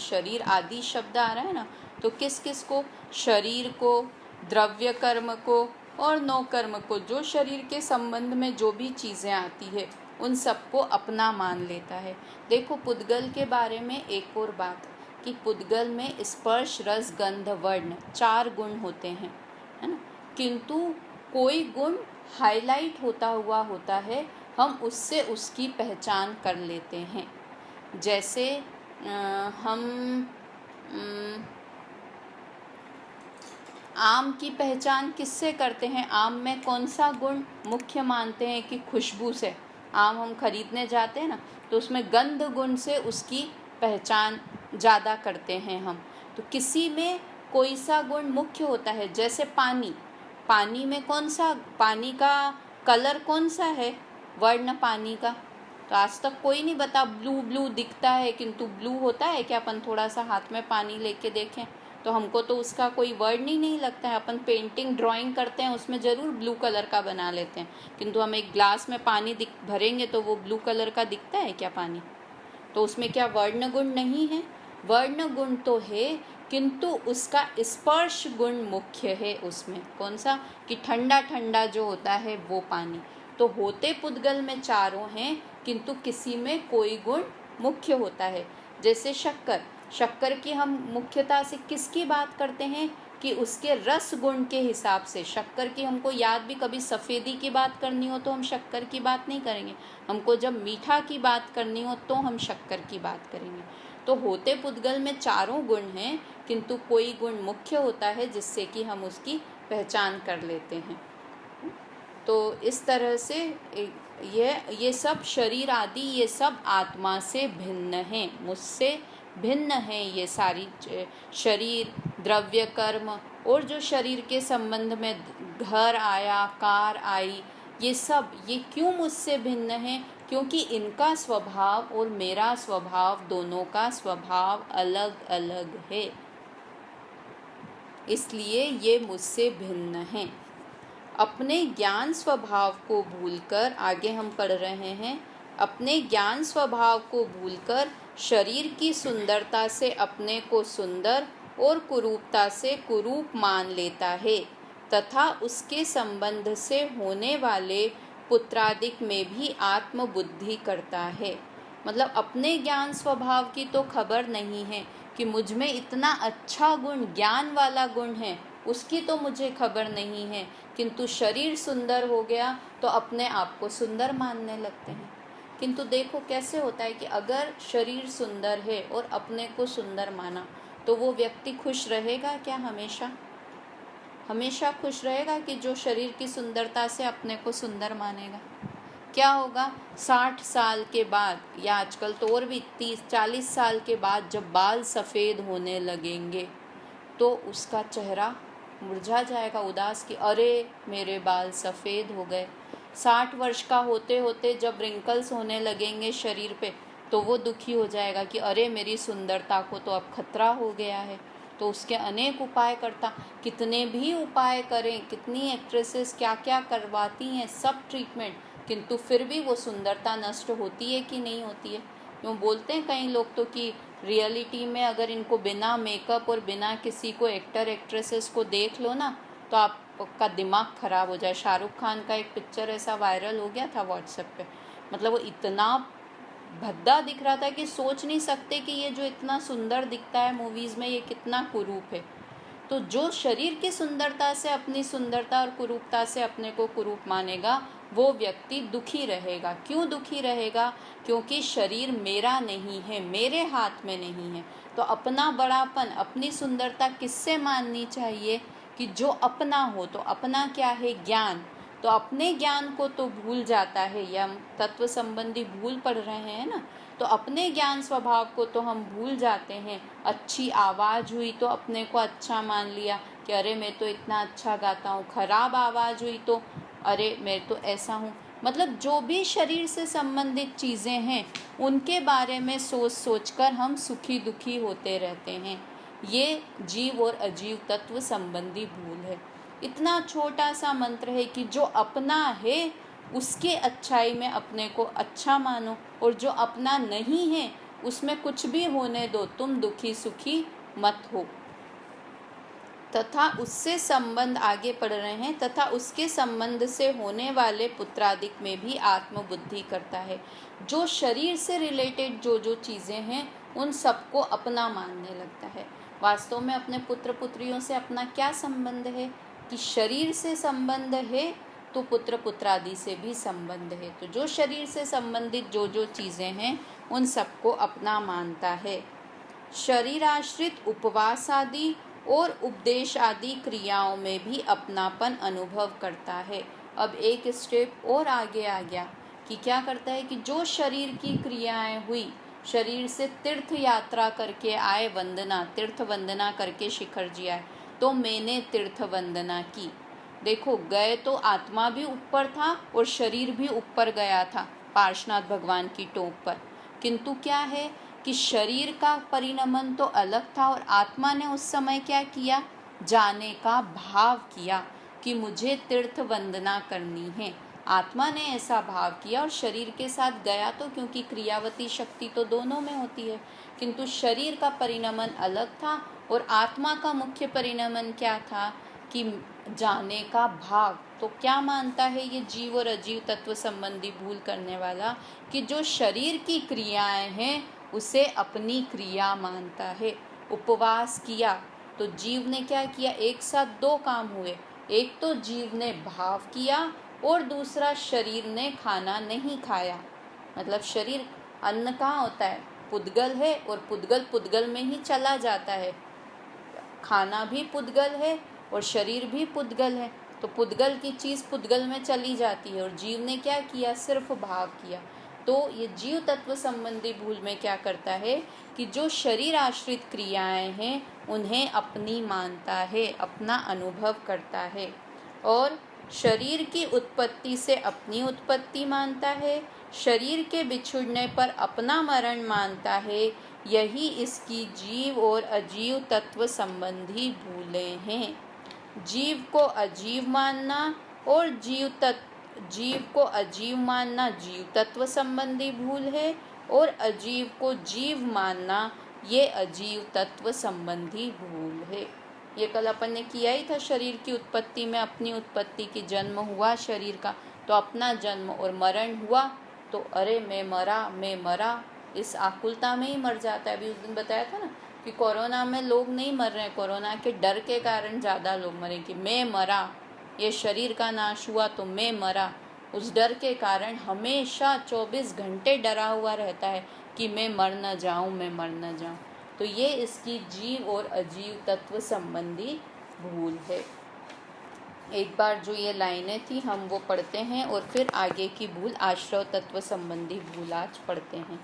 शब्द आ रहा है ना, तो किस किस को, शरीर को, द्रव्य कर्म को और नौ कर्म को, जो शरीर के संबंध में जो भी चीज़ें आती है उन सबको अपना मान लेता है। देखो पुद्गल के बारे में एक और बात कि पुद्गल में स्पर्श रस गंध वर्ण 4 गुण होते हैं, है ना, किंतु कोई गुण हाईलाइट होता हुआ होता है, हम उससे उसकी पहचान कर लेते हैं। जैसे हम आम की पहचान किससे करते हैं, आम में कौन सा गुण मुख्य मानते हैं कि खुशबू से। आम हम खरीदने जाते हैं ना, तो उसमें गंध गुण से उसकी पहचान ज़्यादा करते हैं हम। तो किसी में कोई सा गुण मुख्य होता है, जैसे पानी में कौन सा, पानी का कलर कौन सा है, वर्ण पानी का, तो आज तक कोई नहीं बता। ब्लू दिखता है, किंतु ब्लू होता है क्या? अपन थोड़ा सा हाथ में पानी लेके देखें तो हमको तो उसका कोई वर्ण ही नहीं लगता है। अपन पेंटिंग ड्राइंग करते हैं उसमें ज़रूर ब्लू कलर का बना लेते हैं, किंतु हम एक ग्लास में पानी भरेंगे तो वो ब्लू कलर का दिखता है क्या पानी? तो उसमें क्या वर्ण गुण नहीं है? वर्ण गुण तो है, किंतु उसका स्पर्श गुण मुख्य है उसमें। कौन सा? कि ठंडा ठंडा जो होता है वो पानी। तो होते पुद्गल में 4 हैं, किंतु किसी में कोई गुण मुख्य होता है। जैसे शक्कर की हम मुख्यता से किसकी बात करते हैं कि उसके रस गुण के हिसाब से। शक्कर की हमको याद भी, कभी सफ़ेदी की बात करनी हो तो हम शक्कर की बात नहीं करेंगे, हमको जब मीठा की बात करनी हो तो हम शक्कर की बात करेंगे। तो होते पुद्गल में 4 गुण हैं, किंतु कोई गुण मुख्य होता है जिससे कि हम उसकी पहचान कर लेते हैं। तो इस तरह से ये सब शरीर आदि ये सब आत्मा से भिन्न हैं, मुझसे भिन्न हैं। ये सारी शरीर, द्रव्य, कर्म और जो शरीर के संबंध में घर आया, कार आई, ये सब ये क्यों मुझसे भिन्न हैं? क्योंकि इनका स्वभाव और मेरा स्वभाव, दोनों का स्वभाव अलग अलग है, इसलिए ये मुझसे भिन्न हैं। अपने ज्ञान स्वभाव को भूलकर, आगे हम पढ़ रहे हैं, अपने ज्ञान स्वभाव को भूलकर शरीर की सुंदरता से अपने को सुंदर और कुरूपता से कुरूप मान लेता है, तथा उसके संबंध से होने वाले पुत्रादिक में भी आत्मबुद्धि करता है। मतलब अपने ज्ञान स्वभाव की तो खबर नहीं है कि मुझ में इतना अच्छा गुण, ज्ञान वाला गुण है, उसकी तो मुझे खबर नहीं है, किंतु शरीर सुंदर हो गया तो अपने आप को सुंदर मानने लगते हैं। किंतु देखो कैसे होता है कि अगर शरीर सुंदर है और अपने को सुंदर माना, तो वो व्यक्ति खुश रहेगा क्या? हमेशा खुश रहेगा कि जो शरीर की सुंदरता से अपने को सुंदर मानेगा? क्या होगा? 60 साल के बाद, या आजकल तो और भी 30-40 साल के बाद जब बाल सफ़ेद होने लगेंगे तो उसका चेहरा मुरझा जाएगा, उदास कि अरे मेरे बाल सफ़ेद हो गए। 60 वर्ष का होते होते जब रिंकल्स होने लगेंगे शरीर पे, तो वो दुखी हो जाएगा कि अरे मेरी सुंदरता को तो अब खतरा हो गया है। तो उसके अनेक उपाय करता, कितने भी उपाय करें, कितनी एक्ट्रेसेस क्या क्या करवाती हैं, सब ट्रीटमेंट, किंतु फिर भी वो सुंदरता नष्ट होती है कि नहीं होती है। यूँ बोलते हैं कई लोग तो कि रियलिटी में अगर इनको बिना मेकअप और बिना किसी को एक्टर एक्ट्रेसेस को देख लो ना, तो आपका दिमाग ख़राब हो जाए। शाहरुख खान का एक पिक्चर ऐसा वायरल हो गया था व्हाट्सएप पे, मतलब वो इतना भद्दा दिख रहा था कि सोच नहीं सकते कि ये जो इतना सुंदर दिखता है मूवीज़ में, ये कितना कुरूप है। तो जो शरीर की सुंदरता से, अपनी सुंदरता और कुरूपता से अपने को कुरूप मानेगा, वो व्यक्ति दुखी रहेगा। क्यों दुखी रहेगा? क्योंकि शरीर मेरा नहीं है, मेरे हाथ में नहीं है। तो अपना बड़ापन, अपनी सुंदरता किससे माननी चाहिए? कि जो अपना हो। तो अपना क्या है? ज्ञान। तो अपने ज्ञान को तो भूल जाता है, या तत्व संबंधी भूल पढ़ रहे हैं ना, तो अपने ज्ञान स्वभाव को तो हम भूल जाते हैं। अच्छी आवाज़ हुई तो अपने को अच्छा मान लिया कि अरे मैं तो इतना अच्छा गाता हूँ। खराब आवाज़ हुई तो अरे मैं तो ऐसा हूँ। मतलब जो भी शरीर से संबंधित चीज़ें हैं, उनके बारे में सोच सोच कर हम सुखी दुखी होते रहते हैं। ये जीव और अजीव तत्व संबंधी भूल है। इतना छोटा सा मंत्र है कि जो अपना है उसके अच्छाई में अपने को अच्छा मानो, और जो अपना नहीं है उसमें कुछ भी होने दो, तुम दुखी सुखी मत हो। तथा उससे संबंध आगे पढ़ रहे हैं, तथा उसके संबंध से होने वाले पुत्रादिक में भी आत्मबुद्धि करता है। जो शरीर से रिलेटेड जो जो चीज़ें हैं उन सबको अपना मानने लगता है। वास्तव में अपने पुत्र पुत्रियों से अपना क्या संबंध है? कि शरीर से संबंध है तो पुत्र पुत्रादि से भी संबंध है। तो जो शरीर से संबंधित जो जो चीज़ें हैं उन सबको अपना मानता है। शरीराश्रित उपवास आदि और उपदेश आदि क्रियाओं में भी अपनापन अनुभव करता है। अब एक स्टेप और आगे आ गया कि क्या करता है कि जो शरीर की क्रियाएं हुई, शरीर से तीर्थ यात्रा करके आए, वंदना, तीर्थ वंदना करके शिखर जी आए, तो मैंने तीर्थ वंदना की। देखो, गए तो आत्मा भी ऊपर था और शरीर भी ऊपर गया था पार्श्वनाथ भगवान की टोक पर, किंतु क्या है कि शरीर का परिणमन तो अलग था और आत्मा ने उस समय क्या किया? जाने का भाव किया कि मुझे तीर्थ वंदना करनी है। आत्मा ने ऐसा भाव किया और शरीर के साथ गया तो, क्योंकि क्रियावती शक्ति तो दोनों में होती है, किंतु शरीर का परिणमन अलग था और आत्मा का मुख्य परिणमन क्या था? कि जाने का भाव। तो क्या मानता है ये जीव और अजीव तत्व संबंधी भूल करने वाला? कि जो शरीर की क्रियाएं हैं उसे अपनी क्रिया मानता है। उपवास किया तो जीव ने क्या किया? एक साथ दो काम हुए। एक तो जीव ने भाव किया और दूसरा शरीर ने खाना नहीं खाया। मतलब शरीर, अन्न कहाँ होता है? पुद्गल है, और पुद्गल पुद्गल में ही चला जाता है। खाना भी पुद्गल है और शरीर भी पुद्गल है। तो पुद्गल की चीज़ पुद्गल में चली जाती है, और जीव ने क्या किया? सिर्फ भाव किया। तो ये जीव तत्व संबंधी भूल में क्या करता है कि जो शरीर आश्रित क्रियाएं हैं उन्हें अपनी मानता है, अपना अनुभव करता है, और शरीर की उत्पत्ति से अपनी उत्पत्ति मानता है, शरीर के बिछुड़ने पर अपना मरण मानता है। यही इसकी जीव और अजीव तत्व संबंधी भूलें हैं। जीव को अजीव मानना और जीव को अजीव मानना जीव तत्व संबंधी भूल है, और अजीव को जीव मानना ये अजीव तत्व संबंधी भूल है। ये कल अपन ने किया ही था। शरीर की उत्पत्ति में अपनी उत्पत्ति की, जन्म हुआ शरीर का तो अपना जन्म, और मरण हुआ तो अरे मैं मरा, इस आकुलता में ही मर जाता है। अभी उस दिन बताया था ना कि कोरोना में लोग नहीं मर रहे हैं, कोरोना के डर के कारण ज़्यादा लोग मरे कि मैं मरा, ये शरीर का नाश हुआ तो मैं मरा। उस डर के कारण हमेशा 24 घंटे डरा हुआ रहता है कि मैं मर न जाऊं। तो ये इसकी जीव और अजीव तत्व संबंधी भूल है। एक बार जो ये लाइनें थी हम वो पढ़ते हैं और फिर आगे की भूल, आश्रव तत्व संबंधी भूल आज पढ़ते हैं।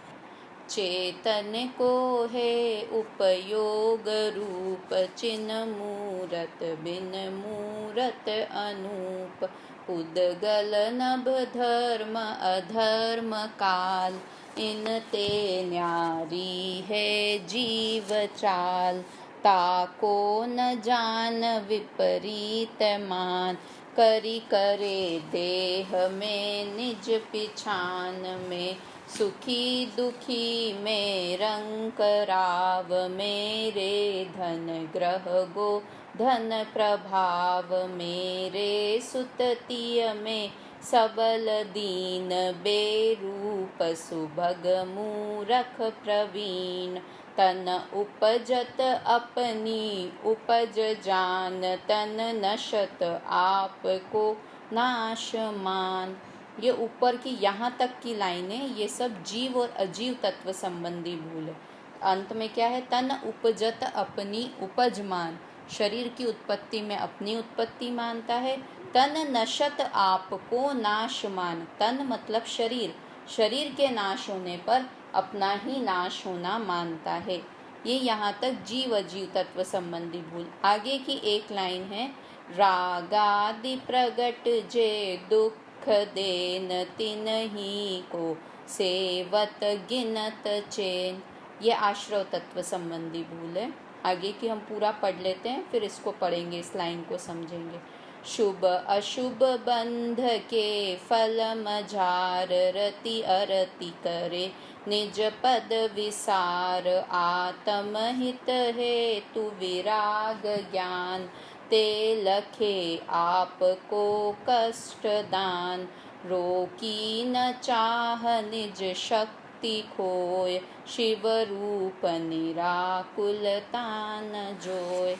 चेतन को है उपयोग रूप, चिन्ह मूरत बिन मूरत अनूप। उदगल नभ धर्म अधर्म काल, इन ते न्यारी है जीव चाल। ताको न जान विपरीत मान, करी करे देह में निज पिछान में। सुखी दुखी में रंक राव, मेरे धन ग्रह गो धन प्रभाव। मेरे सुततिय में सबल दीन, बेरूप सुभग मूरख प्रवीण। तन उपजत अपनी उपज जान, तन नशत आप को नाश मान। ये ऊपर की यहाँ तक की लाइनें ये सब जीव और अजीव तत्व संबंधी भूल है। अंत में क्या है? तन उपजत अपनी उपज मान, शरीर की उत्पत्ति में अपनी उत्पत्ति मानता है। तन नशत आपको नाश मान, तन मतलब शरीर, शरीर के नाश होने पर अपना ही नाश होना मानता है। ये यहाँ तक जीव अजीव तत्व संबंधी भूल। आगे की एक लाइन है, रागादि प्रगट जे दुख देन, तिन्ही को सेवत गिनत चैन। ये आश्रव तत्व संबंधी भूल है। आगे की हम पूरा पढ़ लेते हैं, फिर इसको पढ़ेंगे, इस लाइन को समझेंगे। शुभ अशुभ बंध के फल मझार, रति अरति करे निज पद विसार। आत्महित हेतु विराग ज्ञान, ते लखे आपको कष्ट दान। रोकी न चाह निज शक्ति खोय, शिव रूप निराकुलता न जोय।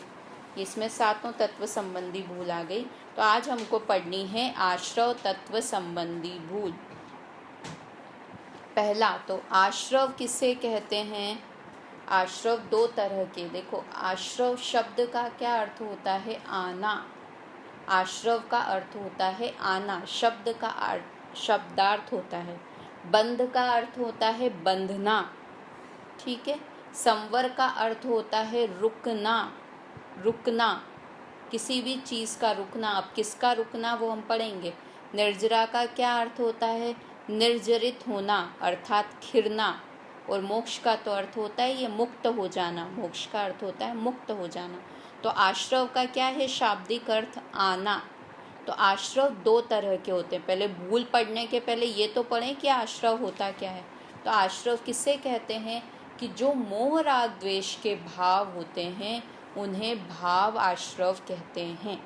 इसमें सातों तत्व संबंधी भूल आ गई। तो आज हमको पढ़नी है आश्रव तत्व संबंधी भूल। पहला तो आश्रव किसे कहते हैं? आश्रव दो तरह के। देखो, आश्रव शब्द का क्या अर्थ होता है? आना। आश्रव का अर्थ होता है आना, शब्द का शब्दार्थ होता है। बंध का अर्थ होता है बंधना, ठीक है। संवर का अर्थ होता है रुकना, रुकना, किसी भी चीज़ का रुकना। अब किसका रुकना वो हम पढ़ेंगे। निर्जरा का क्या अर्थ होता है? निर्जरित होना अर्थात खिरना। और मोक्ष का तो अर्थ होता है ये मुक्त हो जाना, मोक्ष का अर्थ होता है मुक्त हो जाना। तो आश्रव का क्या है? शाब्दिक अर्थ आना। तो आश्रव दो तरह के होते हैं। पहले भूल पढ़ने के पहले ये तो पढ़ें कि आश्रव होता क्या है। तो आश्रव किसे कहते हैं? कि जो मोह राग द्वेष के भाव होते हैं उन्हें भाव आश्रव कहते हैं।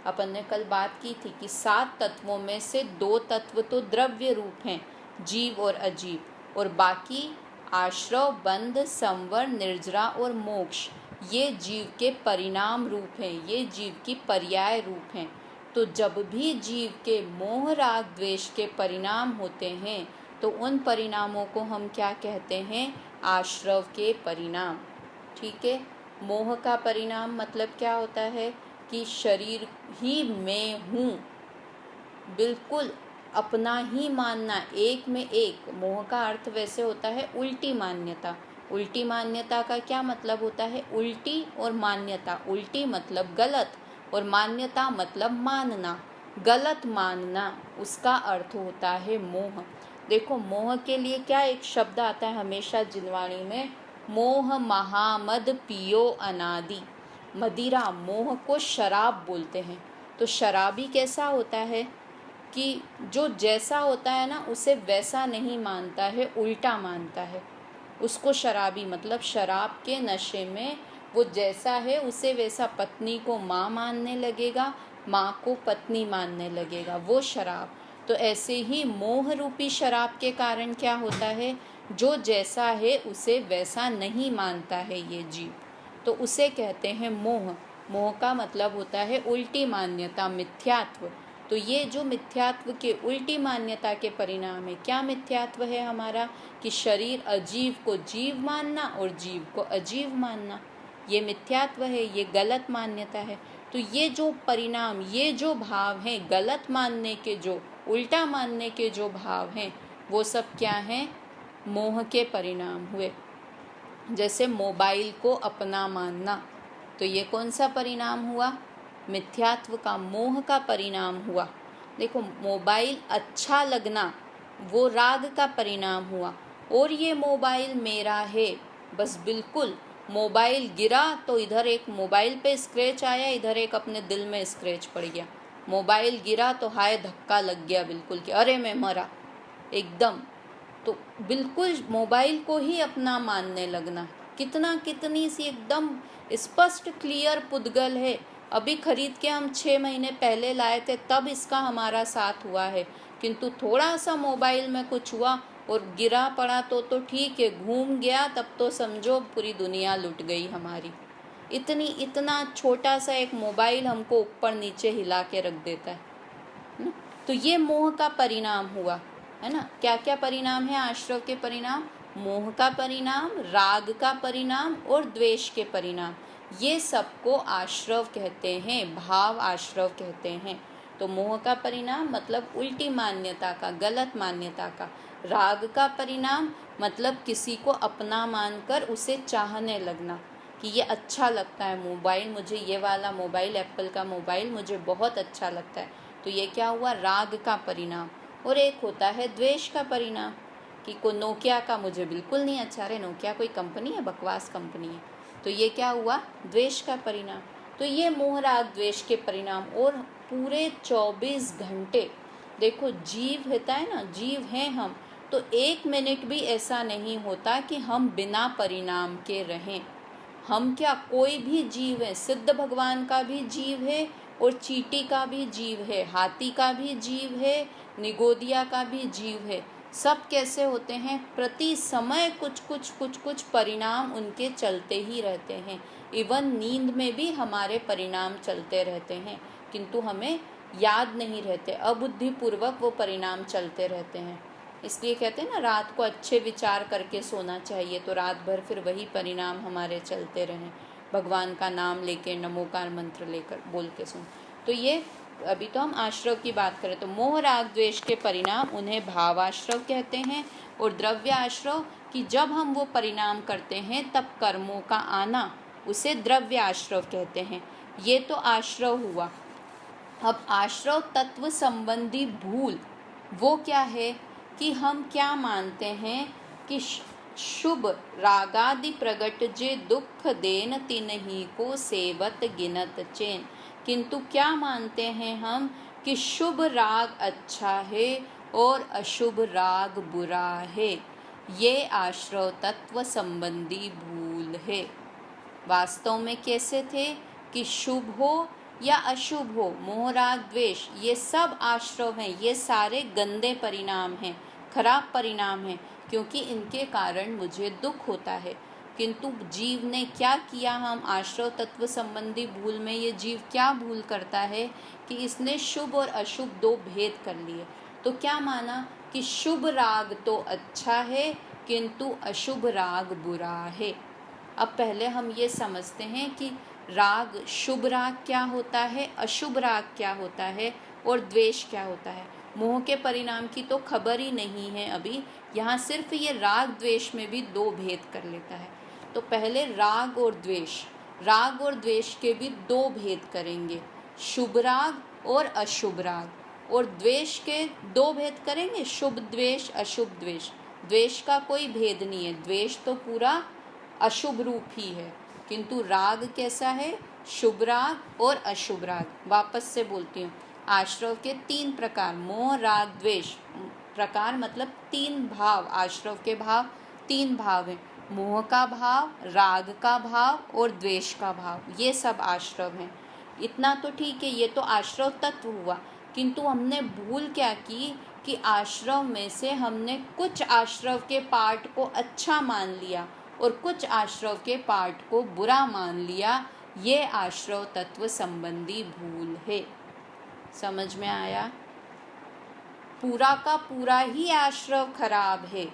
अपन ने कल बात की थी कि 7 तत्वों में से 2 तत्व तो द्रव्य रूप हैं, जीव और अजीव, और बाकी आश्रव, बंध, संवर, निर्जरा और मोक्ष ये जीव के परिणाम रूप हैं, ये जीव की पर्याय रूप हैं। तो जब भी जीव के मोह राग द्वेष के परिणाम होते हैं तो उन परिणामों को हम क्या कहते हैं? आश्रव के परिणाम, ठीक है। मोह का परिणाम मतलब क्या होता है? कि शरीर ही मैं हूँ, बिल्कुल अपना ही मानना, एक में एक। मोह का अर्थ वैसे होता है उल्टी मान्यता। उल्टी मान्यता का क्या मतलब होता है? उल्टी और मान्यता। उल्टी मतलब गलत और मान्यता मतलब मानना। गलत मानना, उसका अर्थ होता है मोह। देखो, मोह के लिए क्या एक शब्द आता है हमेशा जिनवाणी में, मोह महामद पियो अनादि। मदिरा, मोह को शराब बोलते हैं। तो शराबी कैसा होता है? कि जो जैसा होता है ना उसे वैसा नहीं मानता है, उल्टा मानता है। उसको शराबी मतलब शराब के नशे में वो जैसा है उसे वैसा, पत्नी को माँ मानने लगेगा, माँ को पत्नी मानने लगेगा, वो शराब। तो ऐसे ही मोह रूपी शराब के कारण क्या होता है? जो जैसा है उसे वैसा नहीं मानता है ये जीव, तो उसे कहते हैं मोह। मोह का मतलब होता है उल्टी मान्यता, मिथ्यात्व। तो ये जो मिथ्यात्व के उल्टी मान्यता के परिणाम है, क्या मिथ्यात्व है हमारा? कि शरीर अजीव को जीव मानना और जीव को अजीव मानना, ये मिथ्यात्व है, ये गलत मान्यता है। तो ये जो परिणाम, ये जो भाव हैं, गलत मानने के, जो उल्टा मानने के जो भाव हैं, वो सब क्या हैं? मोह के परिणाम हुए। जैसे मोबाइल को अपना मानना, तो ये कौन सा परिणाम हुआ? मिथ्यात्व का, मोह का परिणाम हुआ। देखो, मोबाइल अच्छा लगना वो राग का परिणाम हुआ। और ये मोबाइल मेरा है, बस बिल्कुल मोबाइल गिरा तो इधर एक मोबाइल पे स्क्रैच आया, इधर एक अपने दिल में स्क्रैच पड़ गया। मोबाइल गिरा तो हाय धक्का लग गया बिल्कुल कि अरे मैं मरा एकदम। तो बिल्कुल मोबाइल को ही अपना मानने लगना, कितनी सी एकदम स्पष्ट क्लियर पुद्गल है। अभी खरीद के हम 6 महीने पहले लाए थे, तब इसका हमारा साथ हुआ है, किंतु थोड़ा सा मोबाइल में कुछ हुआ और गिरा पड़ा तो ठीक है, घूम गया तब तो समझो पूरी दुनिया लुट गई हमारी। इतना छोटा सा एक मोबाइल हमको ऊपर नीचे हिला के रख देता है ना। तो ये मोह का परिणाम हुआ, है ना। क्या क्या परिणाम है आश्रव के परिणाम? मोह का परिणाम, राग का परिणाम और द्वेष के परिणाम। ये सबको आश्रव कहते हैं, भाव आश्रव कहते हैं। तो मोह का परिणाम मतलब उल्टी मान्यता का, गलत मान्यता का। राग का परिणाम मतलब किसी को अपना मानकर उसे चाहने लगना कि ये अच्छा लगता है मोबाइल, मुझे ये वाला मोबाइल, एप्पल का मोबाइल मुझे बहुत अच्छा लगता है, तो ये क्या हुआ? राग का परिणाम। और एक होता है द्वेष का परिणाम कि को नोकिया का मुझे बिल्कुल नहीं अच्छा, अरे नोकिया कोई कंपनी है, बकवास कंपनी है, तो ये क्या हुआ? द्वेष का परिणाम। तो ये मोह राग द्वेष के परिणाम। और पूरे 24 घंटे देखो, जीव होता है ना, जीव हैं हम, तो 1 मिनट भी ऐसा नहीं होता कि हम बिना परिणाम के रहें। हम क्या, कोई भी जीव है, सिद्ध भगवान का भी जीव है और चींटी का भी जीव है, हाथी का भी जीव है, निगोदिया का भी जीव है। सब कैसे होते हैं? प्रति समय कुछ परिणाम उनके चलते ही रहते हैं। इवन नींद में भी हमारे परिणाम चलते रहते हैं, किंतु हमें याद नहीं रहते, अबुद्धिपूर्वक वो परिणाम चलते रहते हैं। इसलिए कहते हैं ना, रात को अच्छे विचार करके सोना चाहिए, तो रात भर फिर वही परिणाम हमारे चलते रहें। भगवान का नाम लेके, नमोकार मंत्र लेकर बोल के सुन। तो ये अभी तो हम आश्रव की बात करें, तो मोह राग द्वेष के परिणाम उन्हें भावाश्रव कहते हैं। और द्रव्य आश्रव कि जब हम वो परिणाम करते हैं तब कर्मों का आना, उसे द्रव्य आश्रव कहते हैं। ये तो आश्रव हुआ। अब आश्रव तत्व संबंधी भूल वो क्या है कि हम क्या मानते हैं कि शुभ रागादि प्रगट जे दुख देन तिन्ही को सेवत गिनत चैन। किंतु क्या मानते हैं हम कि शुभ राग अच्छा है और अशुभ राग बुरा है। ये आश्रव तत्व संबंधी भूल है। वास्तव में कैसे थे कि शुभ हो या अशुभ हो, मोह राग द्वेष, ये सब आश्रव हैं, ये सारे गंदे परिणाम हैं, खराब परिणाम हैं, क्योंकि इनके कारण मुझे दुख होता है। किंतु जीव ने क्या किया? हम आश्रव तत्व संबंधी भूल में ये जीव क्या भूल करता है कि इसने शुभ और अशुभ दो भेद कर लिए। तो क्या माना कि शुभ राग तो अच्छा है किंतु अशुभ राग बुरा है। अब पहले हम ये समझते हैं कि राग, शुभ राग क्या होता है, अशुभ राग क्या होता है और द्वेष क्या होता है। मोह के परिणाम की तो खबर ही नहीं है अभी, यहाँ सिर्फ ये राग द्वेष में भी दो भेद कर लेता है। तो पहले राग और द्वेष, राग और द्वेष के भी दो भेद करेंगे, शुभ राग और अशुभ राग। और द्वेष के दो भेद करेंगे, शुभ द्वेष, अशुभ द्वेष। द्वेष का कोई भेद नहीं है, द्वेष तो पूरा अशुभ रूप ही है। किंतु राग कैसा है? शुभ राग और अशुभ राग। वापस से बोलती हूँ, आश्रव के 3 प्रकार, मोह राग द्वेष। प्रकार मतलब 3 भाव, आश्रव के भाव 3 भाव हैं, मोह का भाव, राग का भाव और द्वेष का भाव। ये सब आश्रव हैं। इतना तो ठीक है, ये तो आश्रव तत्व हुआ। किंतु हमने भूल क्या की कि आश्रव में से हमने कुछ आश्रव के पार्ट को अच्छा मान लिया और कुछ आश्रव के पार्ट को बुरा मान लिया। ये आश्रव तत्व संबंधी भूल है। समझ में आया? पूरा का पूरा ही आश्रव खराब है।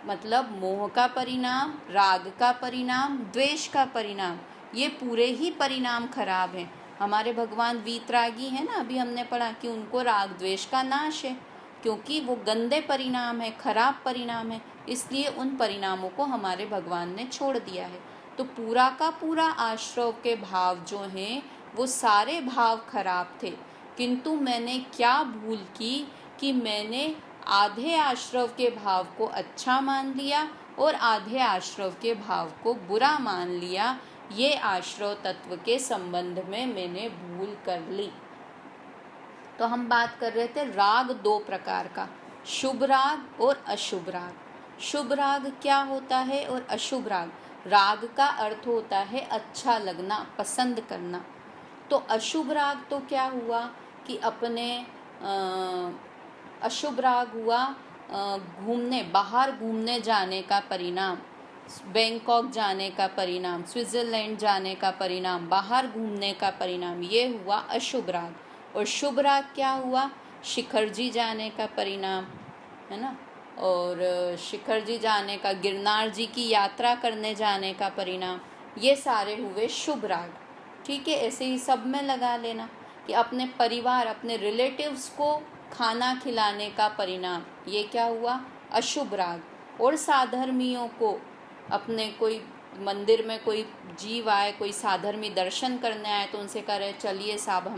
मतलब मोह का परिणाम, राग का परिणाम, द्वेष का परिणाम, ये पूरे ही परिणाम खराब हैं। हमारे भगवान वीतरागी है ना, अभी हमने पढ़ा कि उनको राग द्वेष का नाश है, क्योंकि वो गंदे परिणाम है, खराब परिणाम है। इसलिए उन परिणामों को हमारे भगवान ने छोड़ दिया है। तो पूरा का पूरा आश्रव के भाव जो हैं वो सारे भाव खराब थे, किंतु मैंने क्या भूल की कि मैंने आधे आश्रव के भाव को अच्छा मान लिया और आधे आश्रव के भाव को बुरा मान लिया। ये आश्रव तत्व के संबंध में मैंने भूल कर ली। तो हम बात कर रहे थे राग दो प्रकार का, शुभ राग और अशुभ राग। शुभ राग क्या होता है और अशुभ राग? राग का अर्थ होता है अच्छा लगना, पसंद करना। तो अशुभ राग तो क्या हुआ कि अपने अशुभ राग हुआ घूमने, बाहर घूमने जाने का परिणाम, बैंकॉक जाने का परिणाम, स्विट्ज़रलैंड जाने का परिणाम, बाहर घूमने का परिणाम, ये हुआ अशुभ राग। और शुभ राग क्या हुआ? शिखर जी जाने का परिणाम, है ना, और शिखर जी जाने का, गिरनार जी की यात्रा करने जाने का परिणाम, ये सारे हुए शुभ राग। ठीक है, ऐसे ही सब में लगा लेना कि अपने परिवार, अपने रिलेटिव्स को खाना खिलाने का परिणाम, ये क्या हुआ? अशुभ राग। और साधर्मियों को, अपने कोई मंदिर में कोई जीव आए, कोई साधर्मी दर्शन करने आए, तो उनसे कह रहे चलिए साहब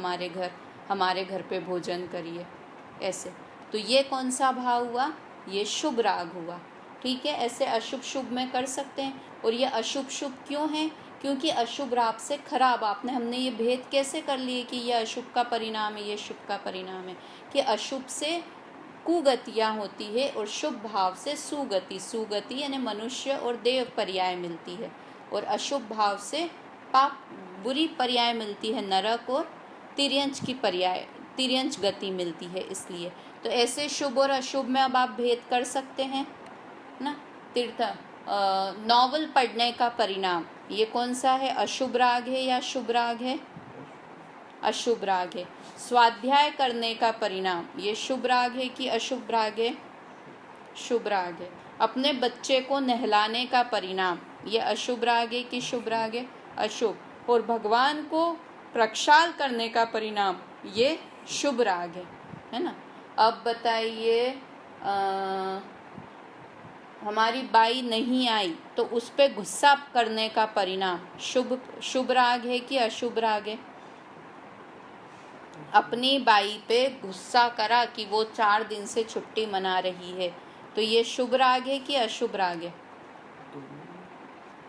हमारे घर पे भोजन करिए, ऐसे। तो ये कौन सा भाव हुआ? ये शुभ राग हुआ। ठीक है, ऐसे अशुभ शुभ में कर सकते हैं। और ये अशुभ शुभ क्यों है? क्योंकि अशुभ राग से खराब, हमने ये भेद कैसे कर लिए कि ये अशुभ का परिणाम है, ये शुभ का परिणाम है, कि अशुभ से कुगतियाँ होती है और शुभ भाव से सुगति, सुगति यानी मनुष्य और देव पर्याय मिलती है, और अशुभ भाव से पाप, बुरी पर्याय मिलती है, नरक और तिर्यंच गति मिलती है। इसलिए तो ऐसे शुभ और अशुभ में अब आप भेद कर सकते हैं ना। नॉवल पढ़ने का परिणाम, ये कौन सा है? अशुभ राग है या शुभ राग है? अशुभ राग है। स्वाध्याय करने का परिणाम, ये शुभ राग है कि अशुभ राग है? शुभ राग है। अपने बच्चे को नहलाने का परिणाम, ये अशुभ राग है कि शुभ राग है? अशुभ। और भगवान को प्रक्षाल करने का परिणाम, ये शुभ राग है ना। अब बताइए, हमारी बाई नहीं आई तो उस पर गुस्सा करने का परिणाम शुभ राग है कि अशुभ राग है? अपनी बाई पे गुस्सा करा कि वो 4 दिन से छुट्टी मना रही है, तो ये शुभ राग है कि अशुभ राग है?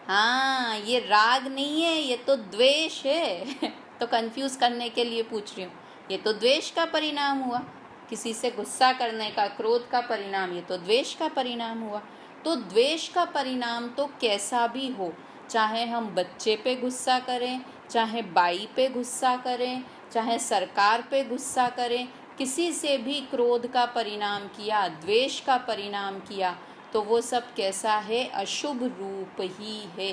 हाँ, ये राग नहीं है, ये तो द्वेष है। तो कंफ्यूज करने के लिए पूछ रही हूँ। ये तो द्वेष का परिणाम हुआ, किसी से गुस्सा करने का, क्रोध का परिणाम, ये तो द्वेष का परिणाम हुआ। तो द्वेष का परिणाम तो कैसा भी हो, चाहे हम बच्चे पे गुस्सा करें, चाहे बाई पे गुस्सा करें, चाहे सरकार पे गुस्सा करें, किसी से भी क्रोध का परिणाम किया, द्वेष का परिणाम किया, तो वो सब कैसा है? अशुभ रूप ही है।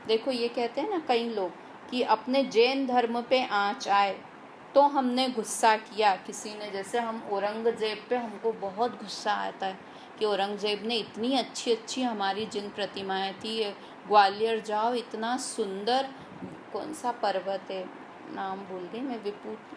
देखो, ये कहते हैं ना कई लोग कि अपने जैन धर्म पे आँच आए तो हमने गुस्सा किया किसी ने, जैसे हम औरंगजेब पे, हमको बहुत गुस्सा आता है कि औरंगजेब ने इतनी अच्छी अच्छी हमारी जिन प्रतिमाएं थी, ग्वालियर जाओ, इतना सुंदर, कौन सा पर्वत है, नाम भूल गई मैं,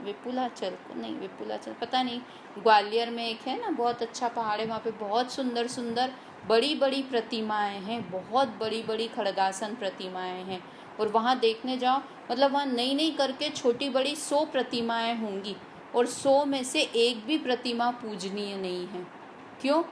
विपुलाचल पता नहीं, ग्वालियर में एक है ना बहुत अच्छा पहाड़ है, वहाँ पे बहुत सुंदर सुंदर बड़ी बड़ी प्रतिमाएं हैं, बहुत बड़ी बड़ी खड़गासन प्रतिमाएं हैं। और वहाँ देखने जाओ, मतलब वहाँ नई नई करके छोटी बड़ी 100 प्रतिमाएं होंगी, और 100 में से एक भी प्रतिमा पूजनीय नहीं है। क्यों?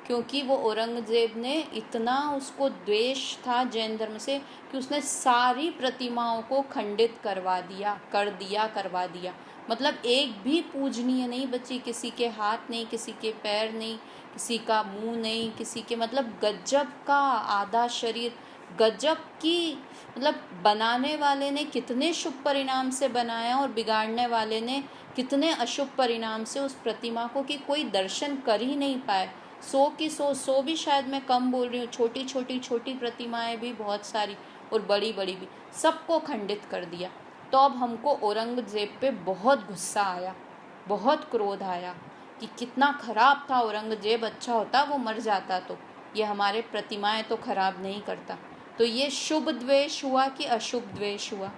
क्योंकि वो औरंगजेब ने इतना, उसको द्वेष था जैन धर्म से, कि उसने सारी प्रतिमाओं को खंडित करवा दिया। मतलब एक भी पूजनीय नहीं बची, किसी के हाथ नहीं, किसी के पैर नहीं, किसी का मुंह नहीं, किसी के, मतलब गजब का आधा शरीर, गजब की, मतलब बनाने वाले ने कितने शुभ परिणाम से बनाया और बिगाड़ने वाले ने कितने अशुभ परिणाम से उस प्रतिमा को, कि कोई दर्शन कर ही नहीं पाए। 100 की 100 भी शायद मैं कम बोल रही हूँ, छोटी प्रतिमाएं भी बहुत सारी और बड़ी बड़ी भी, सबको खंडित कर दिया। तो अब हमको औरंगजेब पे बहुत गुस्सा आया, बहुत क्रोध आया कि कितना खराब था औरंगजेब, अच्छा होता वो मर जाता, तो ये हमारे प्रतिमाएं तो खराब नहीं करता। तो ये शुभ द्वेष हुआ कि अशुभ द्वेष हुआ?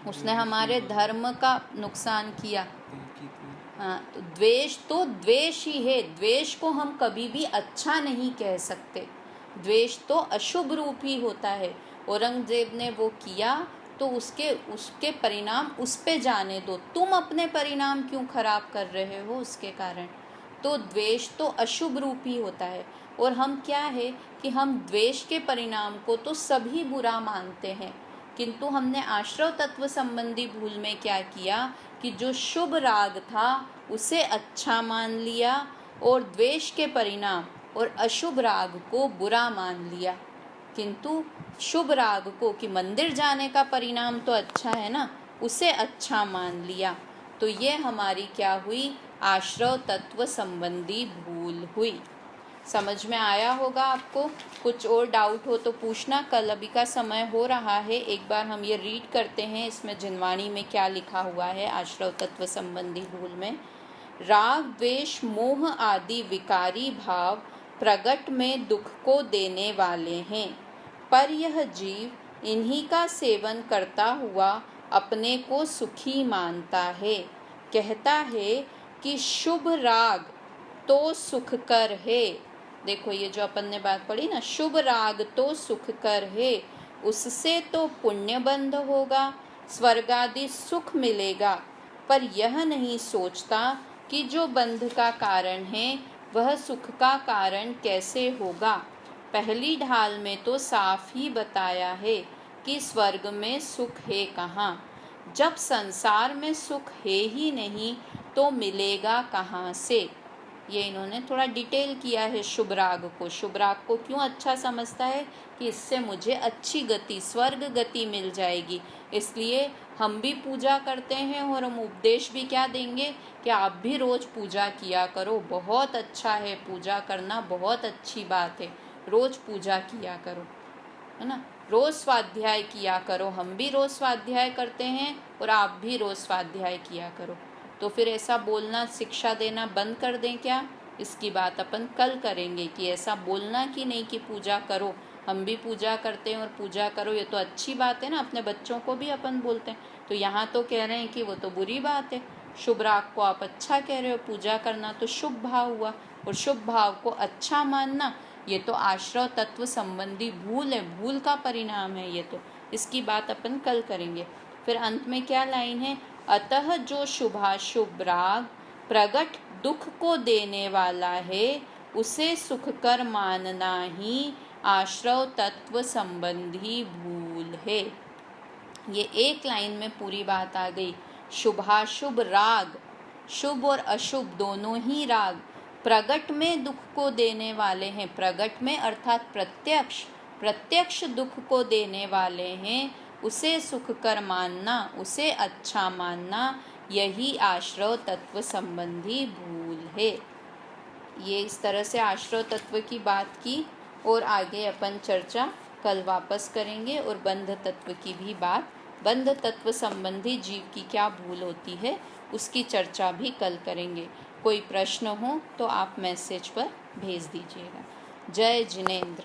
उसने हमारे धर्म का नुकसान किया। तो द्वेष ही है। द्वेष को हम कभी भी अच्छा नहीं कह सकते। द्वेष तो अशुभ रूप ही होता है। औरंगजेब ने वो किया तो उसके परिणाम उस पे जाने दो, तुम अपने परिणाम क्यों खराब कर रहे हो उसके कारण। तो द्वेष तो अशुभ रूप ही होता है। और हम क्या है कि हम द्वेष के परिणाम को तो सभी बुरा मानते हैं, किंतु हमने आश्रव तत्व संबंधी भूल में क्या किया कि जो शुभ राग था उसे अच्छा मान लिया और द्वेष के परिणाम और अशुभ राग को बुरा मान लिया। किंतु शुभ राग को कि मंदिर जाने का परिणाम तो अच्छा है ना, उसे अच्छा मान लिया। तो ये हमारी क्या हुई, आश्रव तत्व संबंधी भूल हुई। समझ में आया होगा आपको। कुछ और डाउट हो तो पूछना। कल अभी का समय हो रहा है, एक बार हम ये रीड करते हैं इसमें जिनवाणी में क्या लिखा हुआ है आश्रव तत्व संबंधी भूल में। राग द्वेष मोह आदि विकारी भाव प्रगट में दुख को देने वाले हैं, पर यह जीव इन्हीं का सेवन करता हुआ अपने को सुखी मानता है। कहता है कि शुभ राग तो सुखकर है। देखो ये जो अपन ने बात पढ़ी ना, शुभ राग तो सुखकर है, उससे तो पुण्य बंध होगा, स्वर्ग आदि सुख मिलेगा। पर यह नहीं सोचता कि जो बंध का कारण है वह सुख का कारण कैसे होगा। पहली ढाल में तो साफ ही बताया है कि स्वर्ग में सुख है कहाँ। जब संसार में सुख है ही नहीं तो मिलेगा कहाँ से। ये इन्होंने थोड़ा डिटेल किया है शुभ राग को। शुभ राग को क्यों अच्छा समझता है कि इससे मुझे अच्छी गति, स्वर्ग गति मिल जाएगी, इसलिए हम भी पूजा करते हैं और हम उपदेश भी क्या देंगे कि आप भी रोज पूजा किया करो। बहुत अच्छा है पूजा करना, बहुत अच्छी बात है, रोज पूजा किया करो, है ना। रोज स्वाध्याय किया करो, हम भी रोज स्वाध्याय करते हैं और आप भी रोज स्वाध्याय किया करो। तो फिर ऐसा बोलना, शिक्षा देना बंद कर दें क्या? इसकी बात अपन कल करेंगे कि ऐसा बोलना कि नहीं कि पूजा करो, हम भी पूजा करते हैं और पूजा करो, ये तो अच्छी बात है ना। अपने बच्चों को भी अपन बोलते हैं, तो यहाँ तो कह रहे हैं कि वो तो बुरी बात है। शुभ राग को आप अच्छा कह रहे हो, पूजा करना तो शुभ भाव हुआ, और शुभ भाव को अच्छा मानना ये तो आश्रव तत्व संबंधी भूल है, भूल का परिणाम है ये तो। इसकी बात अपन कल करेंगे। फिर अंत में क्या लाइन है, अतः जो शुभाशुभ राग प्रगट दुख को देने वाला है उसे सुख कर मानना ही आश्रव तत्व संबंधी भूल है। ये एक लाइन में पूरी बात आ गई। शुभाशुभ राग, शुभ और अशुभ दोनों ही राग प्रगट में दुख को देने वाले हैं। प्रगट में अर्थात प्रत्यक्ष दुख को देने वाले हैं, उसे सुख कर मानना, उसे अच्छा मानना, यही आश्रव तत्व संबंधी भूल है। ये इस तरह से आश्रव तत्व की बात की, और आगे अपन चर्चा कल वापस करेंगे। और बंध तत्व की भी बात, बंध तत्व संबंधी जीव की क्या भूल होती है उसकी चर्चा भी कल करेंगे। कोई प्रश्न हो तो आप मैसेज पर भेज दीजिएगा। जय जिनेंद्र।